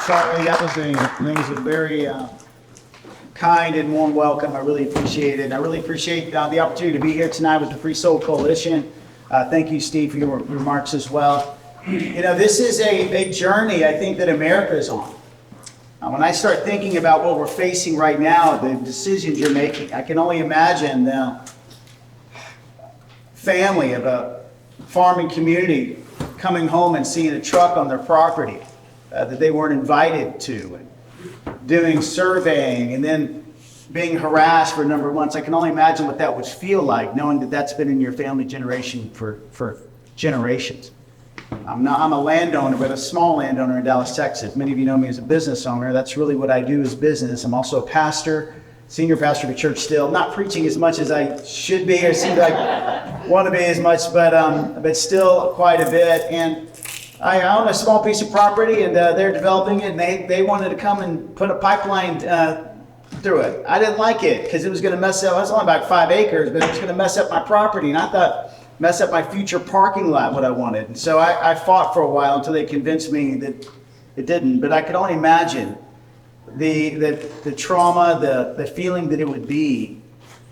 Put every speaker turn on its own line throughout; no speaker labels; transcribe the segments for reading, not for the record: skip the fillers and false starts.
Charlie. That was a very kind and warm welcome. I really appreciate it. I really appreciate the opportunity to be here tonight with the Free Soul Coalition. Thank you, Steve, for your remarks as well. You know, this is a journey I think that America is on. When I start thinking about what we're facing right now, the decisions you're making, I can only imagine the family of a farming community coming home and seeing a truck on their property that they weren't invited to, and doing surveying and then being harassed for a number of months. I can only imagine what that would feel like, knowing that that's been in your family generation for generations. I'm a landowner, but a small landowner in Dallas, Texas. Many of you know me as a business owner. That's really what I do is business. I'm also a pastor, senior pastor of a church still. Not preaching as much as I should be or seem like I want to be as much, but still quite a bit. And I own a small piece of property, and they're developing it, and they wanted to come and put a pipeline through it. I didn't like it because it was going to mess up. It's only about 5 acres, but it was going to mess up my property, and I thought mess up my future parking lot, what I wanted. And so I fought for a while until they convinced me that it didn't. But I could only imagine the trauma, the feeling that it would be,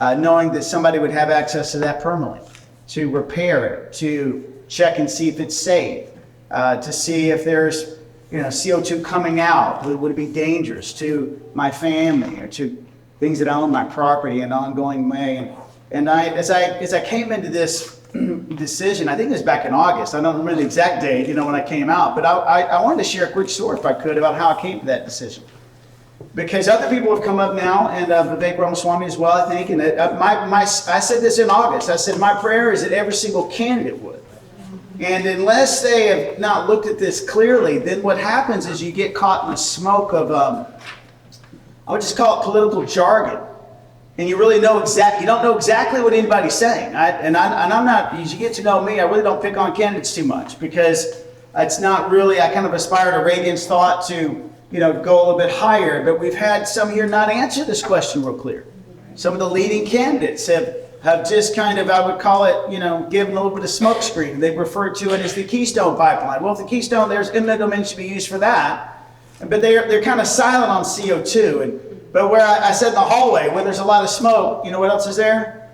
knowing that somebody would have access to that permanently, to repair it, to check and see if it's safe, to see if there's CO2 coming out. Would it be dangerous to my family or to things that own my property in an ongoing way? And as I came into this decision, I think it was back in August. I don't remember the exact date, when I came out, but I wanted to share a quick story, if I could, about how I came to that decision. Because other people have come up now, and Vivek Ramaswamy as well, I think, and I said this in August. I said, my prayer is that every single candidate would. And unless they have not looked at this clearly, then what happens is you get caught in the smoke of, I would just call it political jargon. And you really don't know exactly what anybody's saying. I'm not, as you get to know me, I really don't pick on candidates too much because it's not really, I kind of aspire to Reagan's thought to, go a little bit higher, but we've had some here not answer this question real clear. Some of the leading candidates have just kind of, I would call it, given a little bit of smoke screen. They refer to it as the Keystone Pipeline. Well, if the Keystone, there's eminent domain should be used for that, but they're kind of silent on CO2. But where I said in the hallway, where there's a lot of smoke, you know what else is there?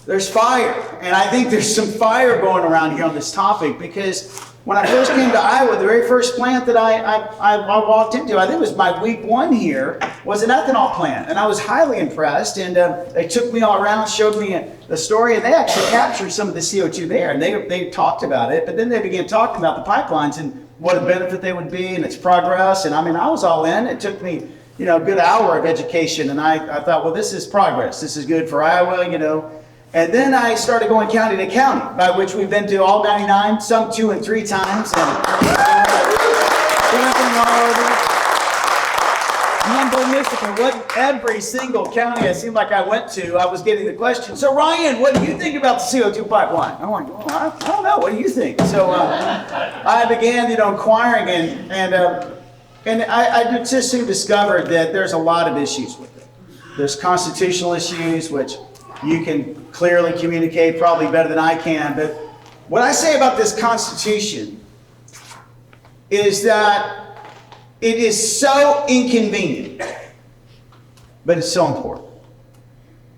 There's fire. And I think there's some fire going around here on this topic because when I first came to Iowa, the very first plant that I walked into, I think it was my week 1 here, was an ethanol plant. And I was highly impressed. And they took me all around, showed me the story, and they actually captured some of the CO2 there. And they talked about it, but then they began talking about the pipelines and what a benefit they would be and its progress. And I was all in. It took me a good hour of education, and I thought, well, this is progress. This is good for Iowa, And then I started going county to county, by which we've been to all 99, some 2 and 3 times, and every single county I seemed like I went to, I was getting the question, so Ryan, what do you think about the CO2 pipeline? I'm like, well, I don't know, what do you think? So I began, inquiring, and I just soon discovered that there's a lot of issues with it. There's constitutional issues, which you can clearly communicate probably better than I can. But what I say about this Constitution is that it is so inconvenient, but it's so important.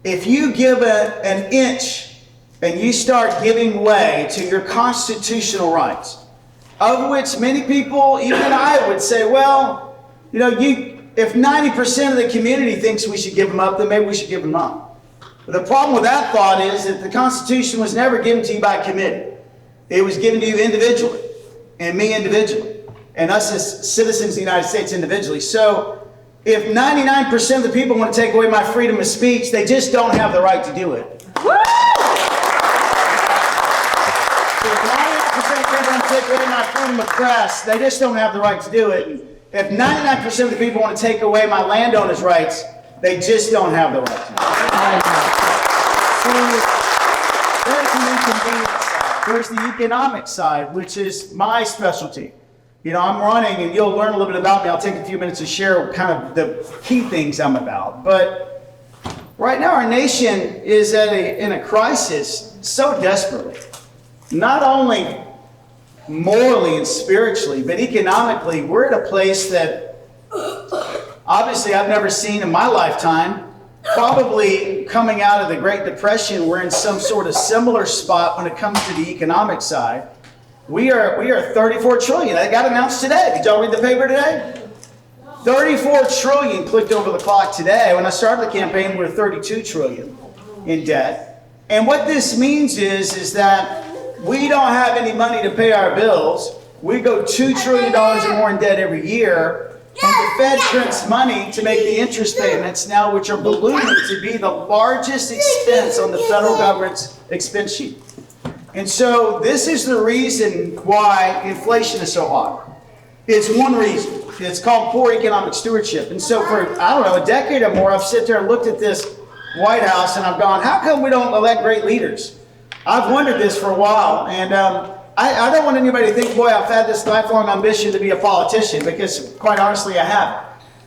If you give an inch and you start giving way to your constitutional rights, of which many people, even I, would say, well, if 90% of the community thinks we should give them up, then maybe we should give them up. But the problem with that thought is that the Constitution was never given to you by committee. It was given to you individually, and me individually, and us as citizens of the United States individually. So if 99% of the people want to take away my freedom of speech, they just don't have the right to do it. Take away my freedom of press. They just don't have the right to do it. If 99% of the people want to take away my landowner's rights, they just don't have the right to do it. There's the inconvenience side. There's the economic side, which is my specialty. I'm running, and you'll learn a little bit about me. I'll take a few minutes to share kind of the key things I'm about. But right now, our nation is in a crisis so desperately. Not only morally and spiritually, but economically, we're at a place that obviously I've never seen in my lifetime. Probably coming out of the Great Depression, we're in some sort of similar spot when it comes to the economic side. We are 34 trillion. That got announced today. Did y'all read the paper today? 34 trillion clicked over the clock today. When I started the campaign, we were 32 trillion in debt. And what this means is that we don't have any money to pay our bills. We go $2 trillion or more in debt every year. And the Fed prints money to make the interest payments now, which are ballooning to be the largest expense on the federal government's expense sheet. And so this is the reason why inflation is so high. It's one reason. It's called poor economic stewardship. And so for, I don't know, a decade or more, I've sit there and looked at this White House and I've gone, how come we don't elect great leaders? I've wondered this for a while. And I don't want anybody to think, boy, I've had this lifelong ambition to be a politician, because quite honestly, I haven't.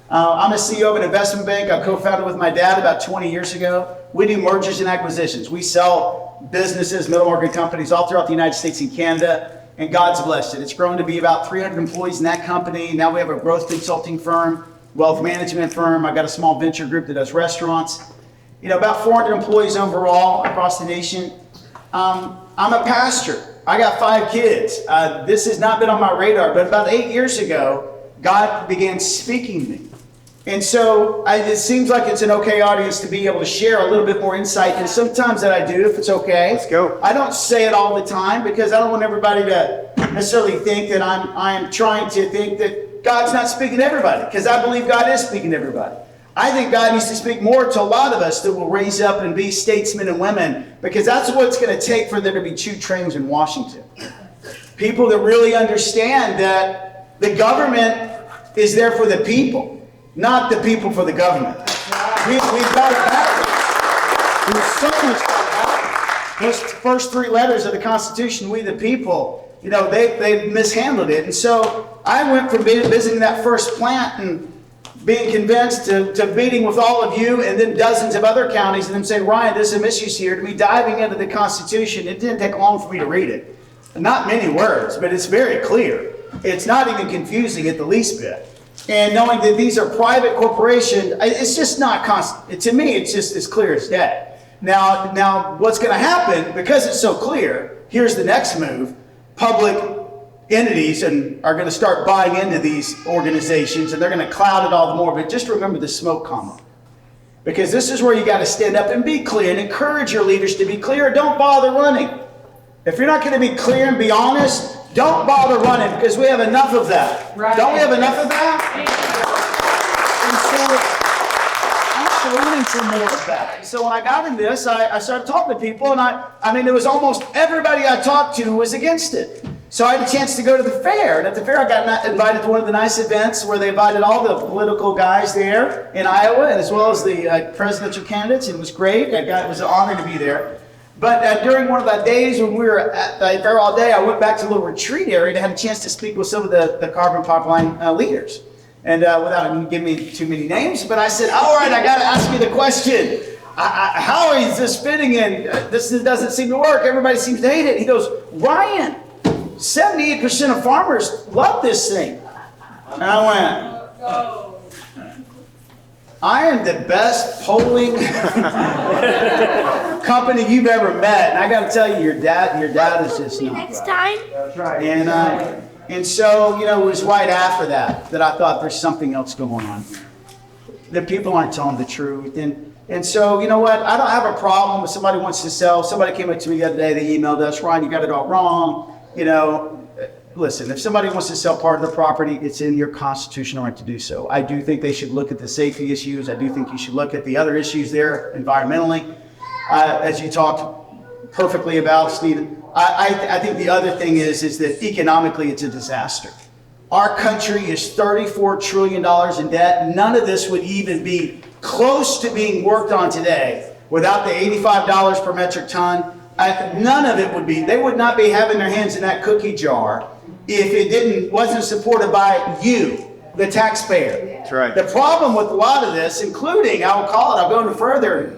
I'm a CEO of an investment bank. I co-founded with my dad about 20 years ago. We do mergers and acquisitions. We sell businesses, middle market companies all throughout the United States and Canada, and God's blessed it. It's grown to be about 300 employees in that company. Now we have a growth consulting firm, wealth management firm. I've got a small venture group that does restaurants. You know, about 400 employees overall across the nation. I'm a pastor. I got 5 kids. This has not been on my radar, but about 8 years ago, God began speaking to me. And so it seems like it's an okay audience to be able to share a little bit more insight. And sometimes that I do, if it's okay.
Let's go.
I don't say it all the time because I don't want everybody to necessarily think that I'm trying to think that God's not speaking to everybody, because I believe God is speaking to everybody. I think God needs to speak more to a lot of us that will raise up and be statesmen and women, because that's what it's going to take for there to be 2 trains in Washington. People that really understand that the government is there for the people, not the people for the government. We've got it backwards. There's so much backwards. Those first 3 letters of the Constitution, we the people, you know, they've mishandled it. And so I went from visiting that first plant and being convinced to meeting with all of you and then dozens of other counties and then saying, Ryan, there's some issues here, to me diving into the Constitution. It didn't take long for me to read it. Not many words, but it's very clear. It's not even confusing at the least bit. And knowing that these are private corporations, it's just not constant. To me, it's just as clear as day. Now what's going to happen, because it's so clear, here's the next move. Public entities are going to start buying into these organizations, and they're going to cloud it all the more. But just remember the smoke comment, because this is where you got to stand up and be clear and encourage your leaders to be clear. Don't bother running. If you're not going to be clear and be honest, don't bother running, because we have enough of that. Right. Don't we have enough of that? And so I'm running for more of that. So when I got in this, I started talking to people, and I mean, it was almost everybody I talked to was against it. So I had a chance to go to the fair, and at the fair I got invited to one of the nice events where they invited all the political guys there in Iowa, and as well as the presidential candidates. It was great. It was an honor to be there. But during one of the days when we were at the fair all day, I went back to a little retreat area and had a chance to speak with some of the carbon pipeline leaders. And without giving me too many names, but I said, all right, I got to ask you the question. How is this fitting in? This doesn't seem to work. Everybody seems to hate it. He goes, Ryan, 78% of farmers love this thing. And I went, I am the best polling company you've ever met. And I got to tell you, your dad is just not
next
right.
time.
That's right.
And so, you know, it was right after that I thought there's something else going on here. The people aren't telling the truth. And so, you know what? I don't have a problem if somebody wants to sell. Somebody came up to me the other day. They emailed us, Ryan, you got it all wrong. You know, listen, if somebody wants to sell part of the property, it's in your constitutional right to do so. I do think they should look at the safety issues. I do think you should look at the other issues there environmentally, as you talked perfectly about, Stephen. I think the other thing is that economically it's a disaster. Our country is $34 trillion in debt. None of this would even be close to being worked on today without the $85 per metric ton. None of it would be. They would not be having their hands in that cookie jar if it wasn't supported by you, the taxpayer.
That's right.
The problem with a lot of this, including, I'll go no further,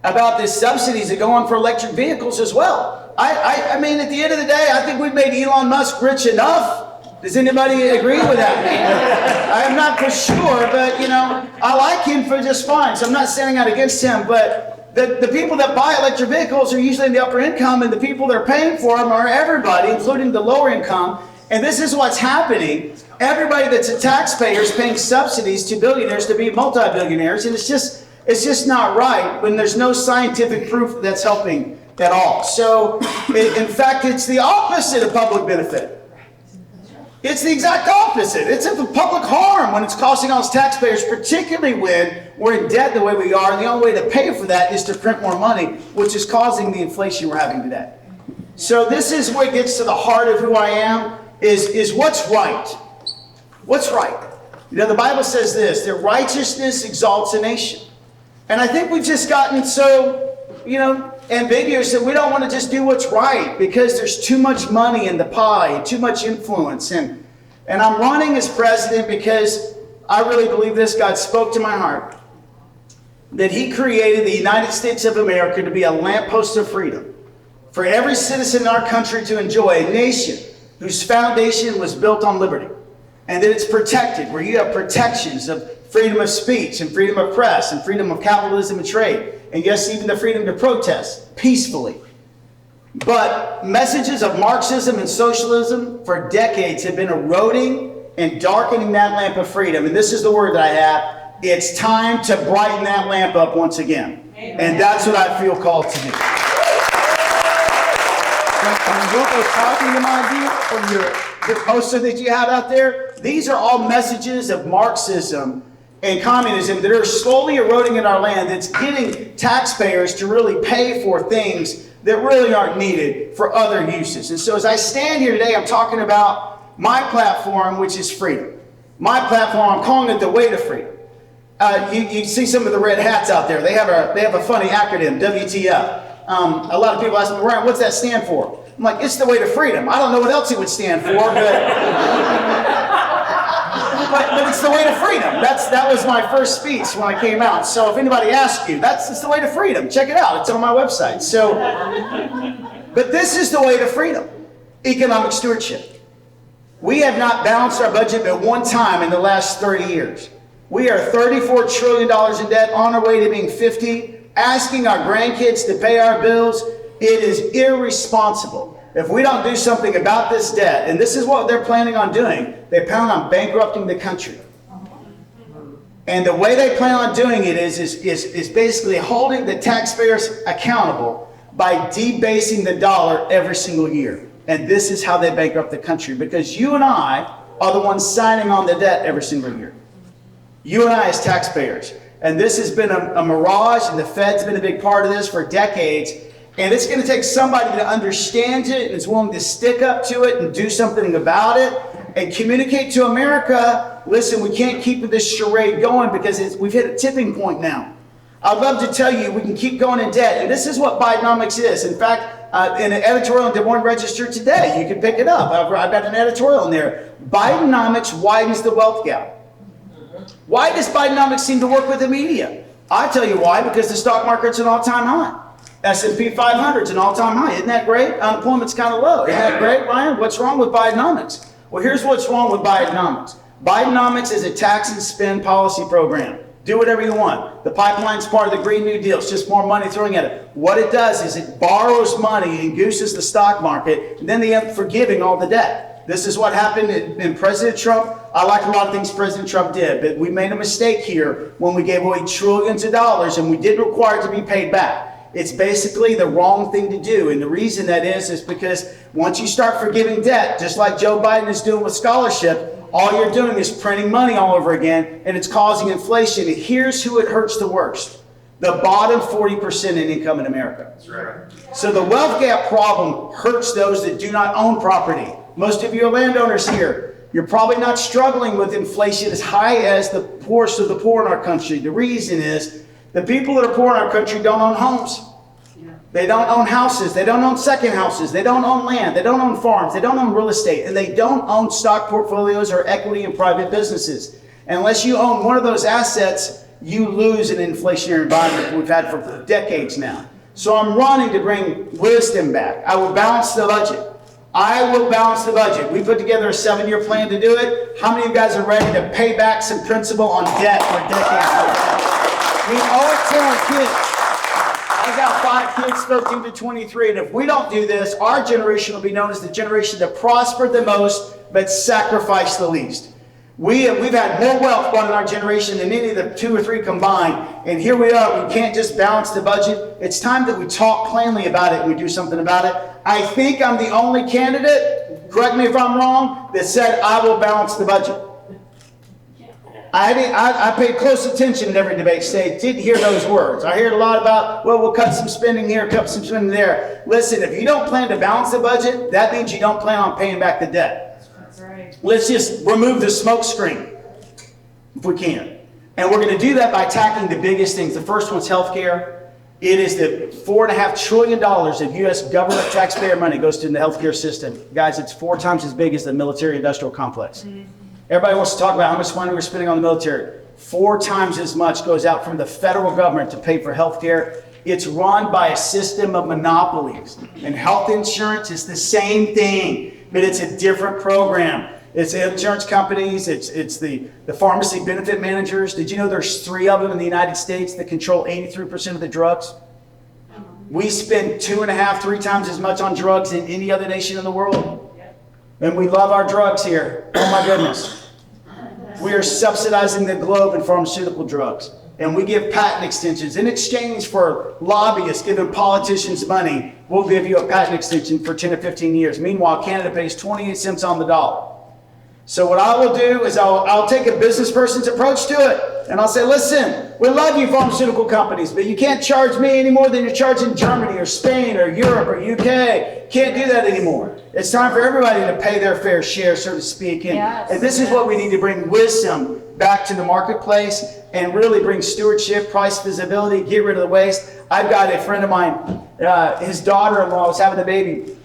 about the subsidies that go on for electric vehicles as well. I mean, at the end of the day, I think we've made Elon Musk rich enough Does anybody agree with that? I'm not for sure, but I like him for just fine, so I'm not standing out against him, but the people that buy electric vehicles are usually in the upper income, and the people that are paying for them are everybody, including the lower income. And this is what's happening. Everybody that's a taxpayer is paying subsidies to billionaires to be multi-billionaires, and it's just not right when there's no scientific proof that's helping at all. So, in fact, it's the opposite of public benefit. It's the exact opposite. It's a public harm when it's costing us taxpayers, particularly when we're in debt the way we are, and the only way to pay for that is to print more money, which is causing the inflation we're having today. So this is where it gets to the heart of who I am, is what's right. What's right? The Bible says this, that righteousness exalts a nation. And I think we've just gotten so, ambiguous that we don't want to just do what's right because there's too much money in the pie and too much influence. And I'm running as president because I really believe this. God spoke to my heart that He created the United States of America to be a lamppost of freedom for every citizen in our country to enjoy, a nation whose foundation was built on liberty, and that it's protected, where you have protections of freedom of speech and freedom of press and freedom of capitalism and trade, and yes, even the freedom to protest peacefully. But messages of Marxism and socialism for decades have been eroding and darkening that lamp of freedom. And this is the word that I have. It's time to brighten that lamp up once again. Amen. And that's what I feel called to do. And what we're talking about from your poster that you have out there, these are all messages of Marxism and communism that are slowly eroding in our land, that's getting taxpayers to really pay for things that really aren't needed for other uses. And so as I stand here today, I'm talking about my platform, which is freedom. My platform, I'm calling it the way to freedom. You see some of the red hats out there. They have a funny acronym, WTF. A lot of people ask me, Ryan, what's that stand for? I'm like, it's the way to freedom. I don't know what else it would stand for, but it's the way to freedom. That was my first speech when I came out. So if anybody asks you, it's the way to freedom. Check it out. It's on my website. So, but this is the way to freedom. Economic stewardship. We have not balanced our budget but one time in the last 30 years. We are $34 trillion in debt, on our way to being 50, asking our grandkids to pay our bills. It is irresponsible. If we don't do something about this debt, and this is what they're planning on doing, they plan on bankrupting the country. And the way they plan on doing it is basically holding the taxpayers accountable by debasing the dollar every single year. And this is how they bankrupt the country, because you and I are the ones signing on the debt every single year. You and I as taxpayers. And this has been a mirage, and the Fed's been a big part of this for decades. And it's going to take somebody that understands it and is willing to stick up to it and do something about it and communicate to America, listen, we can't keep this charade going because we've hit a tipping point now. I'd love to tell you we can keep going in debt. And this is what Bidenomics is. In fact, in an editorial in Des Moines Register today, you can pick it up. I've got an editorial in there. Bidenomics widens the wealth gap. Why does Bidenomics seem to work with the media? I tell you why, because the stock market's an all-time high. S&P 500 is an all-time high. Isn't that great? Unemployment's kind of low. Isn't that great, Ryan? What's wrong with Bidenomics? Well, here's what's wrong with Bidenomics. Bidenomics is a tax and spend policy program. Do whatever you want. The pipeline's part of the Green New Deal. It's just more money throwing at it. What it does is it borrows money and gooses the stock market, and then they end up forgiving all the debt. This is what happened in President Trump. I like a lot of things President Trump did, but we made a mistake here when we gave away trillions of dollars and we didn't require it to be paid back. It's basically the wrong thing to do. And the reason that is because once you start forgiving debt, just like Joe Biden is doing with scholarship, all you're doing is printing money all over again, and it's causing inflation. And here's who it hurts the worst. The bottom 40% in income in America. That's right. So the wealth gap problem hurts those that do not own property. Most of you are landowners here. You're probably not struggling with inflation as high as the poorest of the poor in our country. The reason is the people that are poor in our country don't own homes. They don't own houses. They don't own second houses. They don't own land. They don't own farms. They don't own real estate. And they don't own stock portfolios or equity in private businesses. And unless you own one of those assets, you lose an inflationary environment we've had for decades now. So I'm running to bring wisdom back. I will balance the budget. I will balance the budget. We put together a 7-year plan to do it. How many of you guys are ready to pay back some principal on debt for decades? We owe it to our kids. I got 5 kids, 13 to 23, and if we don't do this, our generation will be known as the generation that prospered the most but sacrificed the least. We've had more wealth brought in our generation than any of the 2 or 3 combined, and here we are. We can't just balance the budget. It's time that we talk plainly about it and we do something about it. I think I'm the only candidate, correct me if I'm wrong, that said I will balance the budget. I paid close attention in every debate stage, didn't hear those words. I heard a lot about, well, we'll cut some spending here, cut some spending there. Listen, if you don't plan to balance the budget, that means you don't plan on paying back the debt.
That's right. Let's
just remove the smoke screen, if we can. And we're going to do that by tackling the biggest things. The first one's healthcare. It is the $4.5 trillion of U.S. government taxpayer money goes to the healthcare system. Guys, it's 4 times as big as the military-industrial complex. Everybody wants to talk about how much money we're spending on the military. 4 times as much goes out from the federal government to pay for health care. It's run by a system of monopolies. And health insurance is the same thing, but it's a different program. It's the insurance companies, it's the pharmacy benefit managers. Did you know there's 3 of them in the United States that control 83% of the drugs? We spend 2.5, 3 times as much on drugs than any other nation in the world. And we love our drugs here. Oh my goodness. We are subsidizing the globe in pharmaceutical drugs. And we give patent extensions. In exchange for lobbyists giving politicians money, we'll give you a patent extension for 10 or 15 years. Meanwhile, Canada pays 28 cents on the dollar. So what I will do is I'll take a business person's approach to it. And I'll say, listen, we love you pharmaceutical companies, but you can't charge me any more than you're charging Germany or Spain or Europe or UK. Can't do that anymore. It's time for everybody to pay their fair share, so to speak. And this is what we need to bring wisdom back to the marketplace and really bring stewardship, price visibility, get rid of the waste. I've got a friend of mine, his daughter-in-law was having a baby.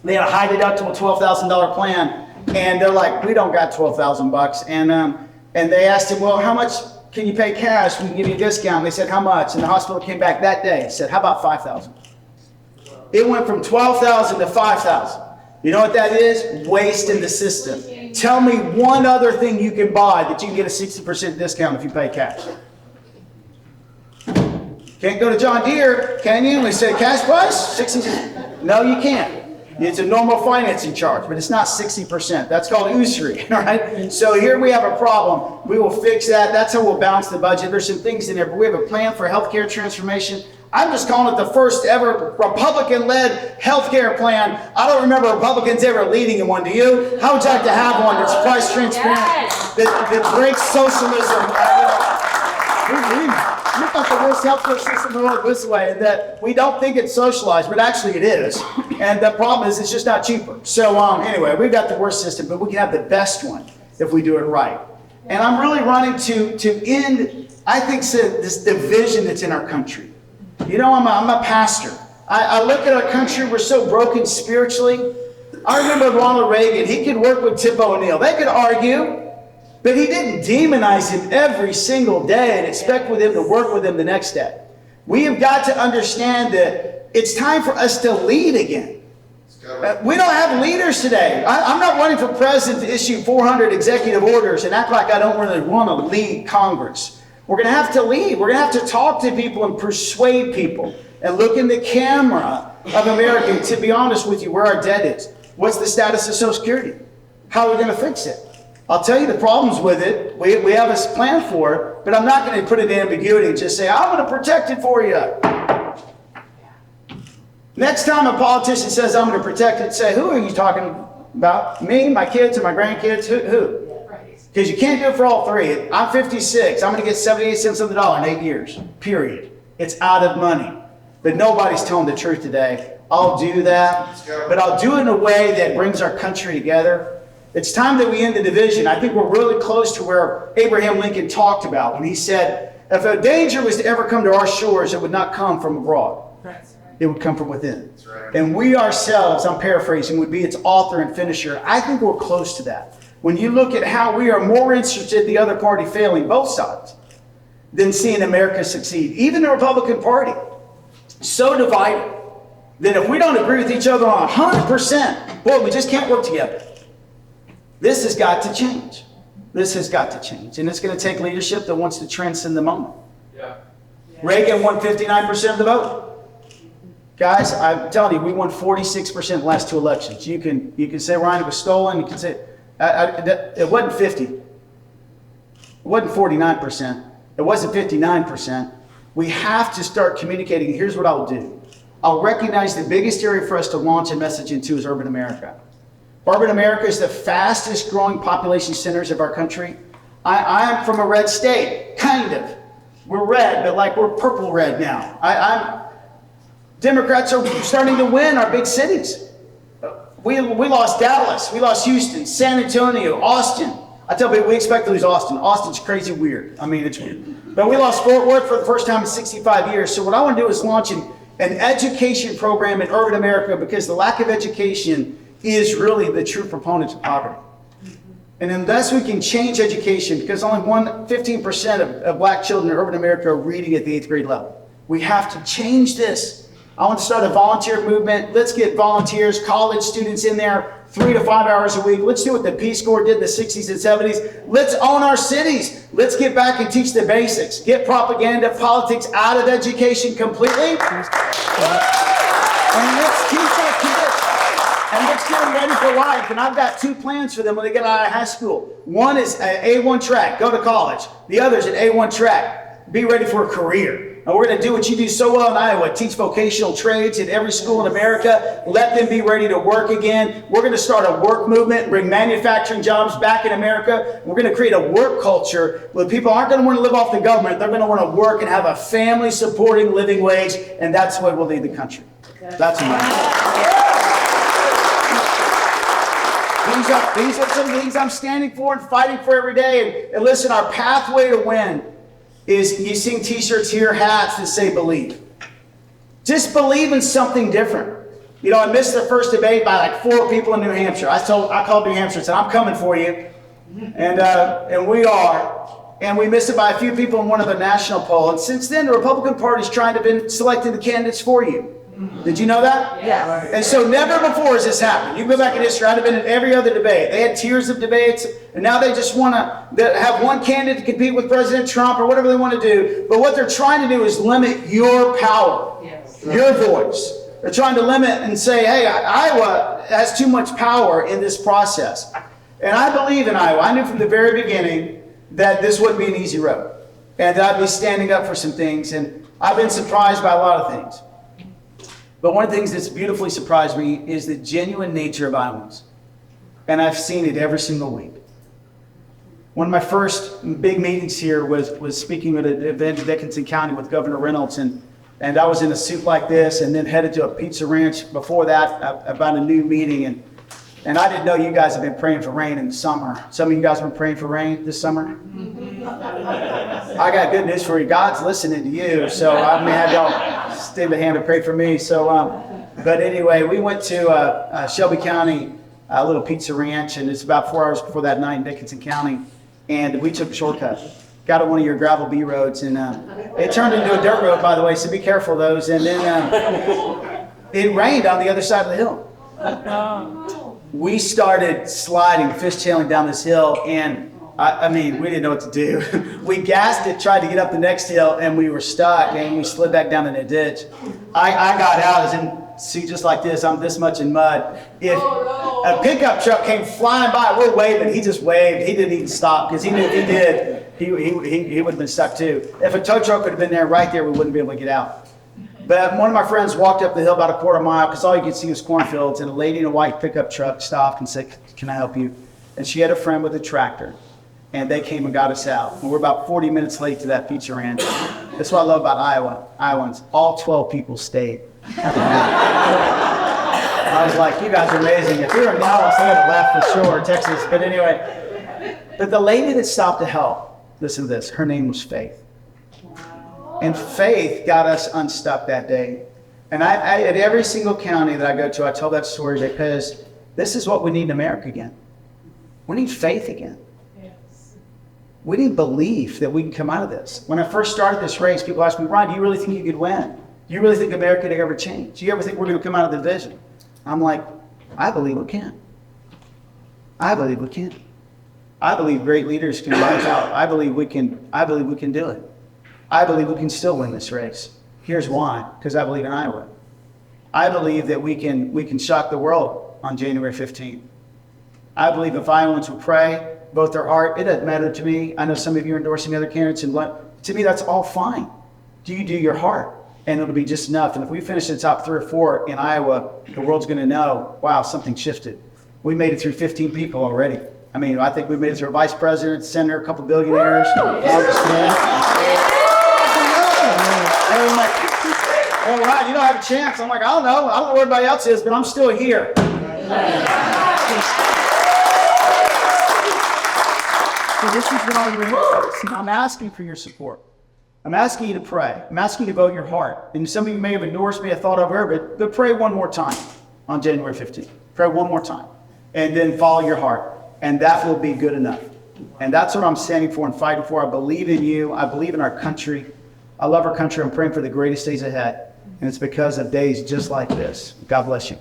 They had a high deductible $12,000 plan. And they're like, we don't got $12,000. And they asked him, well, how much can you pay cash? We can give you a discount. And they said, how much? And the hospital came back that day and said, how about $5,000? It went from $12,000 to $5,000. You know what that is? Waste in the system. Tell me one other thing you can buy that you can get a 60% discount if you pay cash. Can't go to John Deere, can you? We say cash price? 60%. No, you can't. It's a normal financing charge, but it's not 60%. That's called usury, all right? So here we have a problem. We will fix that. That's how we'll balance the budget. There's some things in there, but we have a plan for healthcare transformation. I'm just calling it the first ever Republican-led healthcare plan. I don't remember Republicans ever leading in one, do you? How would you like to have one that's price transparent, that breaks socialism? We thought the worst healthcare system in the world this way, and that we don't think it's socialized, but actually it is. And the problem is it's just not cheaper. So anyway, we've got the worst system, but we can have the best one if we do it right. And I'm really running to end, I think, this division that's in our country. You know, I'm a pastor. I look at our country, we're so broken spiritually. I remember Ronald Reagan, he could work with Tip O'Neill. They could argue. But he didn't demonize him every single day and expect with him to work with him the next day. We have got to understand that it's time for us to lead again. We don't have leaders today. I'm not running for president to issue 400 executive orders and act like I don't really want to lead Congress. We're going to have to lead. We're going to have to talk to people and persuade people and look in the camera of America. And to be honest with you, where our debt is. What's the status of Social Security? How are we going to fix it? I'll tell you the problems with it. We have a plan for it, but I'm not going to put it in ambiguity and just say, I'm going to protect it for you. Next time a politician says, I'm going to protect it, say, who are you talking about? Me, my kids, or my grandkids? Who? Because you can't do it for all 3. I'm 56. I'm going to get 78 cents on the dollar in 8 years, period. It's out of money. But nobody's telling the truth today. I'll do that, but I'll do it in a way that brings our country together. It's time that we end the division. I think we're really close to where Abraham Lincoln talked about when he said, if a danger was to ever come to our shores, it would not come from abroad. It would come from within. And we ourselves, I'm paraphrasing, would be its author and finisher. I think we're close to that. When you look at how we are more interested in the other party failing, both sides, than seeing America succeed. Even the Republican Party, so divided. that if we don't agree with each other on 100%, boy, we just can't work together. This has got to change. This has got to change. And it's going to take leadership that wants to transcend the moment.
Yeah.
Reagan won 59% of the vote. Guys, I'm telling you, we won 46% the last two elections. You can say, Ryan, it was stolen. You can say, it wasn't 50. It wasn't 49%. It wasn't 59%. We have to start communicating. Here's what I'll do. I'll recognize the biggest area for us to launch a message into is urban America. Urban America is the fastest growing population centers of our country. I'm from a red state, kind of. We're red, but like we're purple red now. Democrats are starting to win our big cities. We lost Dallas, we lost Houston, San Antonio, Austin. I tell people we expect to lose Austin. Austin's crazy weird. I mean, it's weird. But we lost Fort Worth for the first time in 65 years. So what I want to do is launch an education program in urban America, because the lack of education is really the true proponent of poverty. And unless we can change education, because only 15% of black children in urban America are reading at the 8th grade level. We have to change this. I want to start a volunteer movement. Let's get volunteers, college students in there 3 to 5 hours a week. Let's do what the Peace Corps did in the 60s and 70s. Let's own our cities. Let's get back and teach the basics. Get propaganda, politics out of education completely. And let's teach our kids. And let's get them ready for life. And I've got 2 plans for them when they get out of high school. One is an A1 track, go to college. The other is an A1 track, be ready for a career. And we're going to do what you do so well in Iowa, teach vocational trades in every school in America, let them be ready to work again. We're going to start a work movement, bring manufacturing jobs back in America. We're going to create a work culture where people aren't going to want to live off the government. They're going to want to work and have a family-supporting living wage, and that's what will lead the country. That's what These are some things I'm standing for and fighting for every day. And listen, our pathway to win is you seeing t-shirts here, hats that say believe. Just believe in something different. You know, I missed the first debate by like 4 people in New Hampshire. I called New Hampshire and said, I'm coming for you. And we are. And we missed it by a few people in one of the national poll. And since then, the Republican Party's trying to be selecting the candidates for you. Did you know that?
Yes.
And so never before has this happened. You go back in history, I'd have been in every other debate. They had tiers of debates, and now they just want to have one candidate to compete with President Trump or whatever they want to do. But what they're trying to do is limit your power, your voice. They're trying to limit and say, hey, Iowa has too much power in this process. And I believe in Iowa. I knew from the very beginning that this wouldn't be an easy road, and that I'd be standing up for some things. And I've been surprised by a lot of things. But one of the things that's beautifully surprised me is the genuine nature of Iowans. And I've seen it every single week. One of my first big meetings here was speaking at an event in Dickinson County with Governor Reynolds. And I was in a suit like this and then headed to a pizza ranch before that about a new meeting. And I didn't know you guys have been praying for rain in the summer. Some of you guys have been praying for rain this summer? I got good news for you. God's listening to you. So I may have y'all stand a hand and pray for me. So, but anyway, we went to Shelby County, a little pizza ranch, and it's about 4 hours before that night in Dickinson County. And we took a shortcut. Got on one of your gravel B roads, and it turned into a dirt road, by the way, so be careful of those. And then it rained on the other side of the hill. We started sliding, fishtailing down this hill, and I mean, we didn't know what to do. We gassed it, tried to get up the next hill, and we were stuck, and we slid back down in a ditch. I got out, I was in suit just like this, I'm this much in mud. If a pickup truck came flying by, we're waving, he just waved. He didn't even stop, because he knew if he did, he would have been stuck too. If a tow truck would have been there, right there, we wouldn't be able to get out. But one of my friends walked up the hill about a quarter mile, because all you could see was cornfields, and a lady in a white pickup truck stopped and said, "Can I help you?" And she had a friend with a tractor, and they came and got us out. And we're about 40 minutes late to that pizza ranch. That's what I love about Iowans. All 12 people stayed. I was like, you guys are amazing. If we were in Dallas, they would have left for sure, Texas. But anyway, but the lady that stopped to help, listen to this, her name was Faith. And Faith got us unstuck that day. And I at every single county that I go to, I tell that story because this is what we need in America again. We need faith again. We need belief that we can come out of this. When I first started this race, people asked me, "Ron, do you really think you could win?" You really think America could ever change? You ever think we're going to come out of the division? I'm like, I believe we can. I believe we can. I believe great leaders can rise out. I believe we can do it. I believe we can still win this race. Here's why, because I believe in Iowa. I believe that we can shock the world on January 15th. I believe if Iowans will pray, vote their heart, it doesn't matter to me. I know some of you are endorsing other candidates, and to me, that's all fine. Do you do your heart? And it'll be just enough. And if we finish in the top 3 or 4 in Iowa, the world's going to know, wow, something shifted. We made it through 15 people already. I mean, I think we made it through a vice president, senator, a couple billionaires. Oh, Ryan, you don't have a chance. I'm like, I don't know where everybody else is, but I'm still here. So this is what I'm asking for your support. I'm asking you to pray. I'm asking you to vote your heart. And some of you may have endorsed me, I thought I've heard, but pray one more time on January 15th. Pray one more time. And then follow your heart. And that will be good enough. And that's what I'm standing for and fighting for. I believe in you. I believe in our country. I love our country. I'm praying for the greatest days ahead. And it's because of days just like this. God bless you.